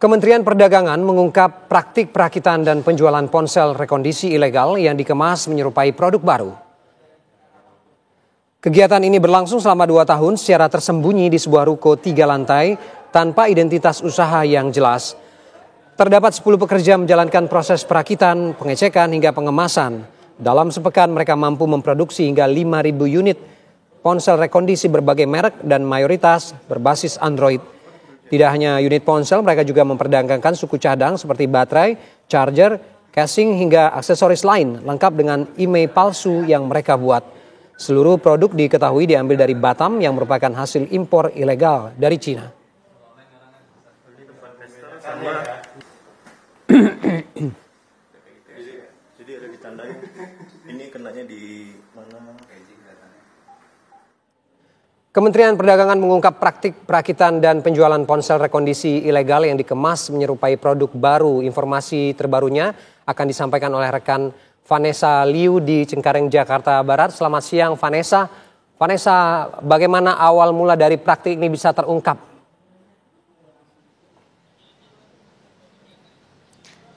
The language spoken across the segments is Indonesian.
Kementerian Perdagangan mengungkap praktik perakitan dan penjualan ponsel rekondisi ilegal yang dikemas menyerupai produk baru. Kegiatan ini berlangsung selama 2 tahun secara tersembunyi di sebuah ruko 3 lantai tanpa identitas usaha yang jelas. Terdapat 10 pekerja menjalankan proses perakitan, pengecekan hingga pengemasan. Dalam sepekan mereka mampu memproduksi hingga 5.000 unit ponsel rekondisi berbagai merek dan mayoritas berbasis Android. Tidak hanya unit ponsel, mereka juga memperdagangkan suku cadang seperti baterai, charger, casing hingga aksesoris lain lengkap dengan IMEI palsu yang mereka buat. Seluruh produk diketahui diambil dari Batam yang merupakan hasil impor ilegal dari Cina. Jadi ada ditandain ini kenanya di mana? Kementerian Perdagangan mengungkap praktik perakitan dan penjualan ponsel rekondisi ilegal yang dikemas menyerupai produk baru. Informasi terbarunya akan disampaikan oleh rekan Vanessa Liu di Cengkareng, Jakarta Barat. Selamat siang Vanessa. Vanessa, bagaimana awal mula dari praktik ini bisa terungkap?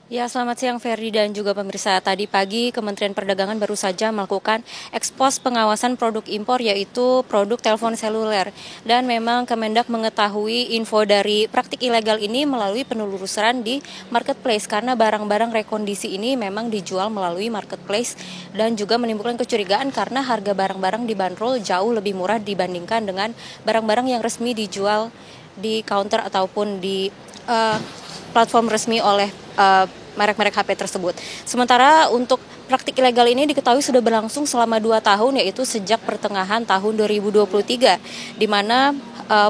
Ya, selamat siang Ferdi dan juga pemirsa. Tadi pagi Kementerian Perdagangan baru saja melakukan ekspos pengawasan produk impor yaitu produk telepon seluler. Dan memang Kemendak mengetahui info dari praktik ilegal ini melalui penelusuran di marketplace karena barang-barang rekondisi ini memang dijual melalui marketplace dan juga menimbulkan kecurigaan karena harga barang-barang dibanderol jauh lebih murah dibandingkan dengan barang-barang yang resmi dijual di counter ataupun di platform resmi oleh merek-merek HP tersebut. Sementara untuk praktik ilegal ini diketahui sudah berlangsung selama 2 tahun yaitu sejak pertengahan tahun 2023 di mana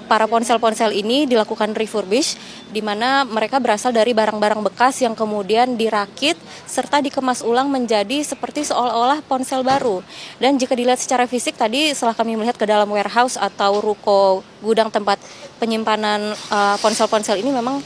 para ponsel-ponsel ini dilakukan refurbish di mana mereka berasal dari barang-barang bekas yang kemudian dirakit serta dikemas ulang menjadi seperti seolah-olah ponsel baru. Dan jika dilihat secara fisik tadi setelah kami melihat ke dalam warehouse atau ruko gudang tempat penyimpanan ponsel-ponsel ini memang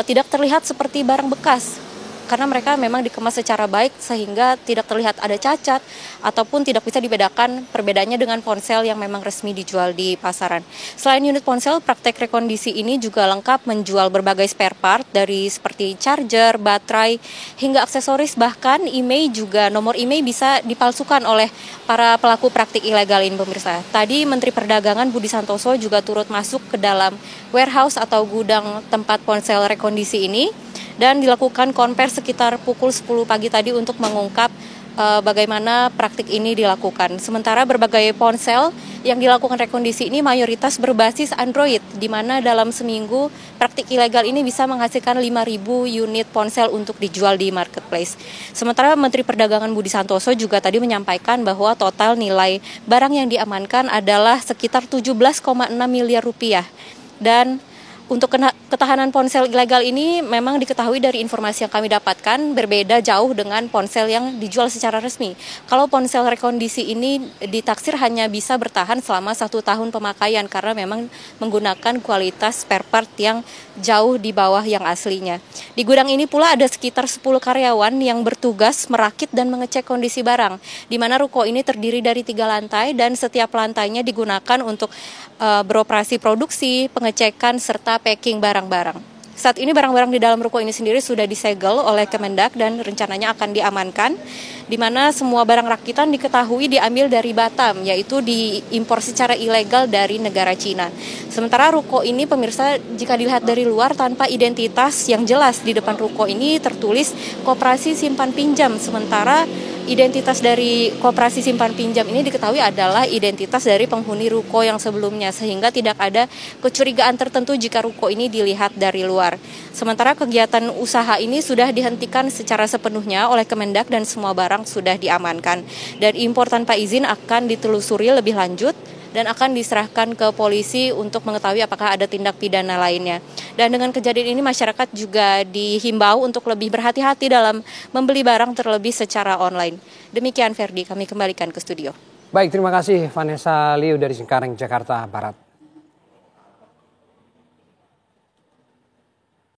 tidak terlihat seperti barang bekas karena mereka memang dikemas secara baik sehingga tidak terlihat ada cacat ataupun tidak bisa dibedakan perbedaannya dengan ponsel yang memang resmi dijual di pasaran. Selain unit ponsel, praktek rekondisi ini juga lengkap menjual berbagai spare part dari seperti charger, baterai, hingga aksesoris, bahkan IMEI juga nomor IMEI bisa dipalsukan oleh para pelaku praktik ilegal ini pemirsa. Tadi Menteri Perdagangan Budi Santoso juga turut masuk ke dalam warehouse atau gudang tempat ponsel rekondisi ini dan dilakukan konvers sekitar pukul 10 pagi tadi untuk mengungkap bagaimana praktik ini dilakukan. Sementara berbagai ponsel yang dilakukan rekondisi ini mayoritas berbasis Android, di mana dalam seminggu praktik ilegal ini bisa menghasilkan 5.000 unit ponsel untuk dijual di marketplace. Sementara Menteri Perdagangan Budi Santoso juga tadi menyampaikan bahwa total nilai barang yang diamankan adalah sekitar 17,6 miliar rupiah. Dan untuk ketahanan ponsel ilegal ini memang diketahui dari informasi yang kami dapatkan berbeda jauh dengan ponsel yang dijual secara resmi. Kalau ponsel rekondisi ini ditaksir hanya bisa bertahan selama 1 tahun pemakaian karena memang menggunakan kualitas spare part yang jauh di bawah yang aslinya. Di gudang ini pula ada sekitar 10 karyawan yang bertugas merakit dan mengecek kondisi barang, di mana ruko ini terdiri dari 3 lantai dan setiap lantainya digunakan untuk beroperasi produksi, pengecekan, serta packing barang-barang. Saat ini barang-barang di dalam ruko ini sendiri sudah disegel oleh Kemendak dan rencananya akan diamankan, di mana semua barang rakitan diketahui diambil dari Batam, yaitu diimpor secara ilegal dari negara Cina. Sementara ruko ini pemirsa jika dilihat dari luar tanpa identitas yang jelas, di depan ruko ini tertulis Koperasi Simpan Pinjam, sementara identitas dari koperasi simpan pinjam ini diketahui adalah identitas dari penghuni ruko yang sebelumnya sehingga tidak ada kecurigaan tertentu jika ruko ini dilihat dari luar. Sementara kegiatan usaha ini sudah dihentikan secara sepenuhnya oleh Kemendak dan semua barang sudah diamankan. Dan impor tanpa izin akan ditelusuri lebih lanjut dan akan diserahkan ke polisi untuk mengetahui apakah ada tindak pidana lainnya. Dan dengan kejadian ini masyarakat juga dihimbau untuk lebih berhati-hati dalam membeli barang terlebih secara online. Demikian Ferdi, kami kembalikan ke studio. Baik, terima kasih Vanessa Liu dari Cengkareng, Jakarta Barat.